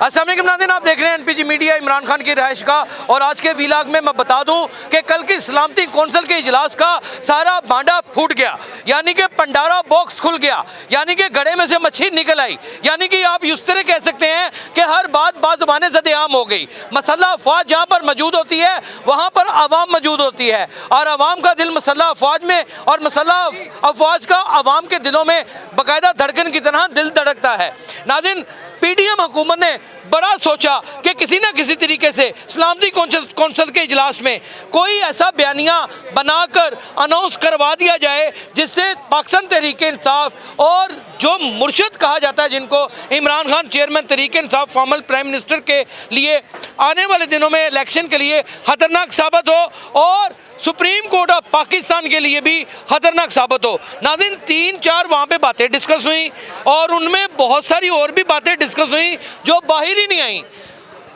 अस्सलाम वालेकुम नाज़रीन, आप देख रहे हैं एनपीजी मीडिया। इमरान खान की रहाइश का और आज के व्लॉग में मैं बता दूं कि कल की सलामती कौंसिल के इजलास का सारा भांडा फूट गया, यानी कि पंडारा बॉक्स खुल गया, यानी कि गड़े में से मच्छी निकल आई। यानी कि आप इस तरह कह सकते हैं कि हर बात बाज़बाने ज़द-ए-आम हो गई। मसल्ला अफवाज जहाँ पर मौजूद होती है वहाँ पर आवाम मौजूद होती है, और आवाम का दिल मसल्ला अफवाज में और मसल्ला अफवाज का आवाम के दिलों में बाकायदा धड़कन की तरह दिल धड़कता है। नाज़रीन, पीडीएम हुकूमत ने बड़ा सोचा कि किसी न किसी तरीके से सलामती कौंसिल के इजलास में कोई ऐसा बयानिया बनाकर अनाउंस करवा दिया जाए जिससे पाकिस्तान तहरीक-ए इंसाफ और जो मुर्शिद कहा जाता है, जिनको Imran Khan chairman Tehreek-e-Insaf formal prime minister के लिए आने वाले दिनों में इलेक्शन के लिए ख़तरनाक साबित हो और सुप्रीम कोर्ट ऑफ पाकिस्तान के लिए भी ख़तरनाक साबित हो। नाज़रीन, 3-4 वहाँ पे बातें डिस्कस हुई और उनमें बहुत सारी और भी बातें डिस्कस हुई जो बाहर ही नहीं आई।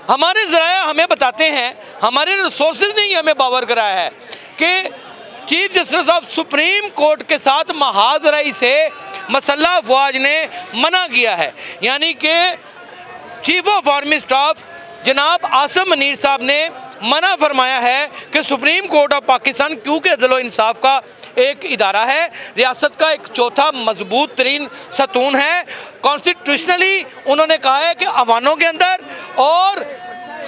हमारे ज़राया हमें बताते हैं, हमारे रिसोर्सेज ने ही हमें बावर कराया है कि chief justice of supreme court के साथ महाजराई से मसल्ला अफवाज ने मना किया है। यानी कि चीफ ऑफ आर्मी स्टाफ जनाब आसिम मुनीर साहब ने मना फरमाया है कि सुप्रीम कोर्ट ऑफ पाकिस्तान, क्योंकि अदल इंसाफ का एक इदारा है, रियासत का एक चौथा मजबूत तरीन सतून है, कॉन्स्टिट्यूशनली उन्होंने कहा है कि अवानों के अंदर और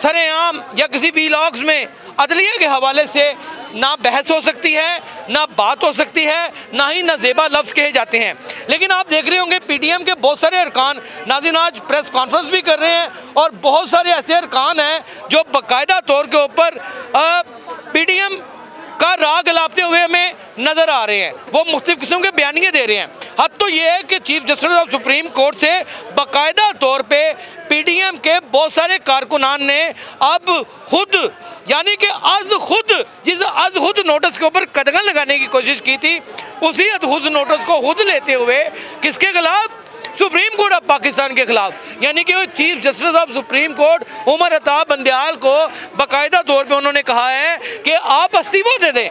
सरेआम या किसी व्लॉग्स में अदलिया के हवाले से ना बहस हो सकती है, ना बात हो सकती है, ना ही नज़ेबा लफ्ज़ कहे जाते हैं। लेकिन आप देख रहे होंगे पीडीएम के बहुत सारे अरकान नाज़रीन आज प्रेस कॉन्फ्रेंस भी कर रहे हैं और बहुत सारे ऐसे अरकान हैं जो बाकायदा तौर के ऊपर पीडीएम का राग गलाते हुए हमें नज़र आ रहे हैं। वो मुख्तलिफ किस्म के बयानिए दे रहे हैं। हद तो ये है कि chief justice of supreme court से बाकायदा तौर पे पीडीएम के बहुत सारे कारकुनान ने अब खुद, यानी कि जिस आज खुद नोटिस के ऊपर कदम लगाने की कोशिश की थी, उसी खुद नोटिस को खुद लेते हुए किसके खिलाफ, सुप्रीम कोर्ट ऑफ पाकिस्तान के खिलाफ, यानी कि chief justice of supreme court Umar Ata Bandial को बाकायदा तौर पे उन्होंने कहा है कि आप इस्तीफ़ा दे दें,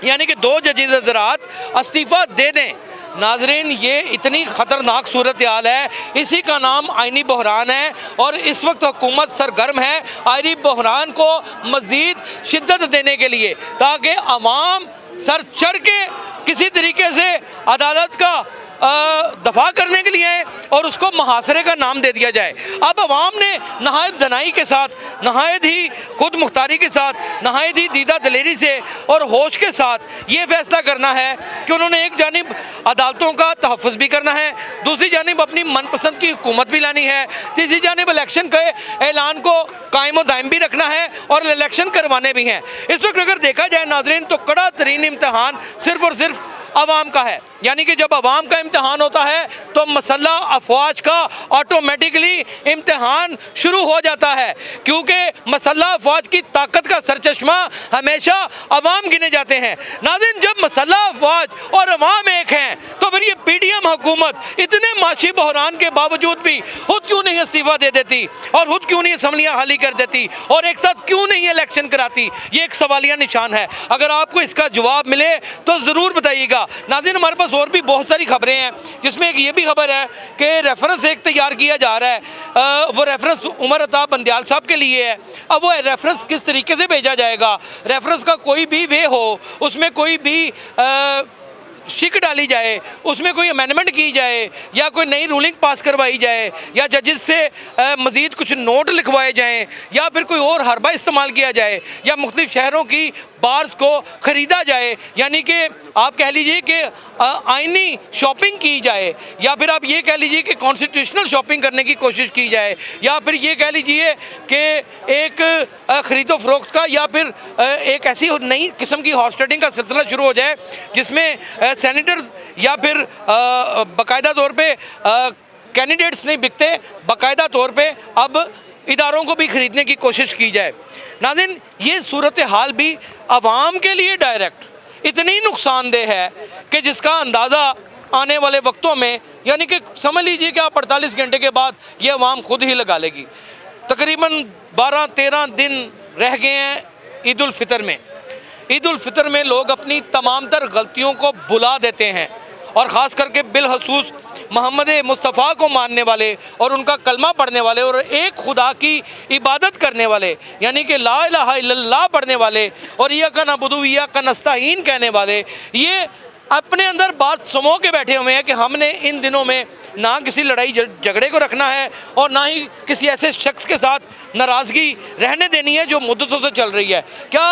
यानी कि 2 जजेस हज़रात इस्तीफ़ा दे दें। नाजरीन, ये इतनी ख़तरनाक सूरत हाल है, इसी का नाम आइनी बहरान है और इस वक्त हुकूमत सरगर्म है आइनी बहरान को मज़ीद शिद्दत देने के लिए, ताकि अवाम सर चढ़ के किसी तरीके से अदालत का दफा करने के लिए और उसको मुहासरे का नाम दे दिया जाए। अब अवाम ने नहायत दनाई के साथ, नहायत ही खुद मुख्तारी के साथ, नहायत ही दीदा दलेरी से और होश के साथ ये फैसला करना है कि उन्होंने एक जानिब अदालतों का तहफ़्फ़ुज़ भी करना है, दूसरी जानिब अपनी मनपसंद की हुकूमत भी लानी है, तीसरी जानिब इलेक्शन के ऐलान को कायम व दायम भी रखना है और इलेक्शन करवाने भी हैं। इस वक्त अगर देखा जाए नाजरीन, तो कड़ा तरीन इम्तहान सिर्फ़ और सिर्फ अवाम का है। यानी कि जब अवाम का इम्तहान होता है तो मसल्ला अफवाज का ऑटोमेटिकली इम्तहान शुरू हो जाता है, क्योंकि मसल्ला अफवाज की ताकत का सरचश्मा हमेशा अवाम गिने जाते हैं। नाज़रीन, जब मसल्ला अफवाज और अवाम एक हैं तो फिर ये पीडीएम हुकूमत इतने माशी बहरान के बावजूद भी खुद क्यों नहीं इस्तीफ़ा दे देती और खुद क्यों नहीं असम्बलियाँ खाली कर देती और एक साथ क्यों नहीं इलेक्शन कराती? ये एक सवालिया निशान है। अगर आपको इसका जवाब मिले तो ज़रूर बताइएगा। नाज़रीन, हमारे पास और भी बहुत सारी खबरें हैं, जिसमें एक ये भी खबर है कि रेफरेंस एक तैयार किया जा रहा है, वो रेफरेंस उमर अता बंदयाल साहब के लिए है। अब वो रेफरेंस किस तरीके से भेजा जाएगा, रेफरेंस का कोई भी वे हो, उसमें कोई भी शिक डाली जाए, उसमें कोई अमेंडमेंट की जाए या कोई नई रूलिंग पास करवाई जाए या जजेस से मज़ीद कुछ नोट लिखवाए जाएं या फिर कोई और हरबा इस्तेमाल किया जाए या मुख्तलिफ शहरों की बार्स को ख़रीदा जाए, यानी कि आप कह लीजिए कि आइनी शॉपिंग की जाए, या फिर आप ये कह लीजिए कि कॉन्स्टिट्यूशनल शॉपिंग करने की कोशिश की जाए, या फिर ये कह लीजिए कि एक ख़रीदो फरोख्त का या फिर एक ऐसी नई किस्म की हॉर्स ट्रेडिंग का सिलसिला शुरू हो जाए जिसमें सेनेटर या फिर बाकायदा तौर पे कैंडिडेट्स नहीं बिकते, बाकायदा तौर पे अब इदारों को भी ख़रीदने की कोशिश की जाए। नाज़रीन, ये सूरत हाल भी अवाम के लिए डायरेक्ट इतनी नुकसानदेह है कि जिसका अंदाज़ा आने वाले वक्तों में, यानी कि समझ लीजिए कि आप 48 घंटे के बाद ये अवाम खुद ही लगा लेगी। तकरीबन 12-13 दिन रह गए हैं ईद उल फितर में। ईद उल फितर में लोग अपनी तमाम तर गलतियों को भुला देते हैं और ख़ास करके बिलखसूस मोहम्मद मुस्तफ़ा को मानने वाले और उनका कलमा पढ़ने वाले और एक खुदा की इबादत करने वाले, यानी कि ला इलाहा इल्लल्लाह पढ़ने वाले और इय्याका नअबुदु व इय्याका नस्तईन कहने वाले, ये अपने अंदर बात समो के बैठे हुए हैं कि हमने इन दिनों में ना किसी लड़ाई झगड़े को रखना है और ना ही किसी ऐसे शख्स के साथ नाराज़गी रहने देनी है जो मुद्दतों से चल रही है। क्या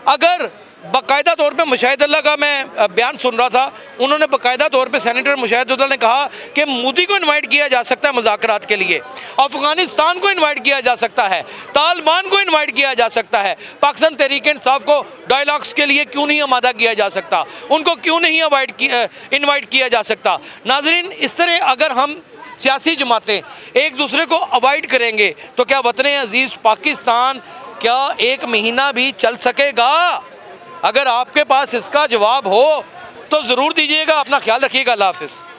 अगर बाकायदा तौर पे मुशाहिदुल्लाह का मैं बयान सुन रहा था, उन्होंने बाकायदा तौर पे सेनेटर मुशाहिदुल्लाह ने कहा कि मोदी को इनवाइट किया जा सकता है मुज़ाकरात के लिए, अफ़गानिस्तान को इनवाइट किया जा सकता है, तालिबान को इनवाइट किया जा सकता है, पाकिस्तान तहरीक इंसाफ को डायलॉग्स के लिए क्यों नहीं आमादा किया जा सकता, उनको क्यों नहीं इनवाइट किया जा सकता। नाज़रीन, इस तरह अगर हम सियासी जमातें एक दूसरे को अवॉइड करेंगे तो क्या वतन अजीज़ पाकिस्तान क्या एक महीना भी चल सकेगा? अगर आपके पास इसका जवाब हो तो ज़रूर दीजिएगा। अपना ख्याल रखिएगा। अल्लाह हाफ़िज़।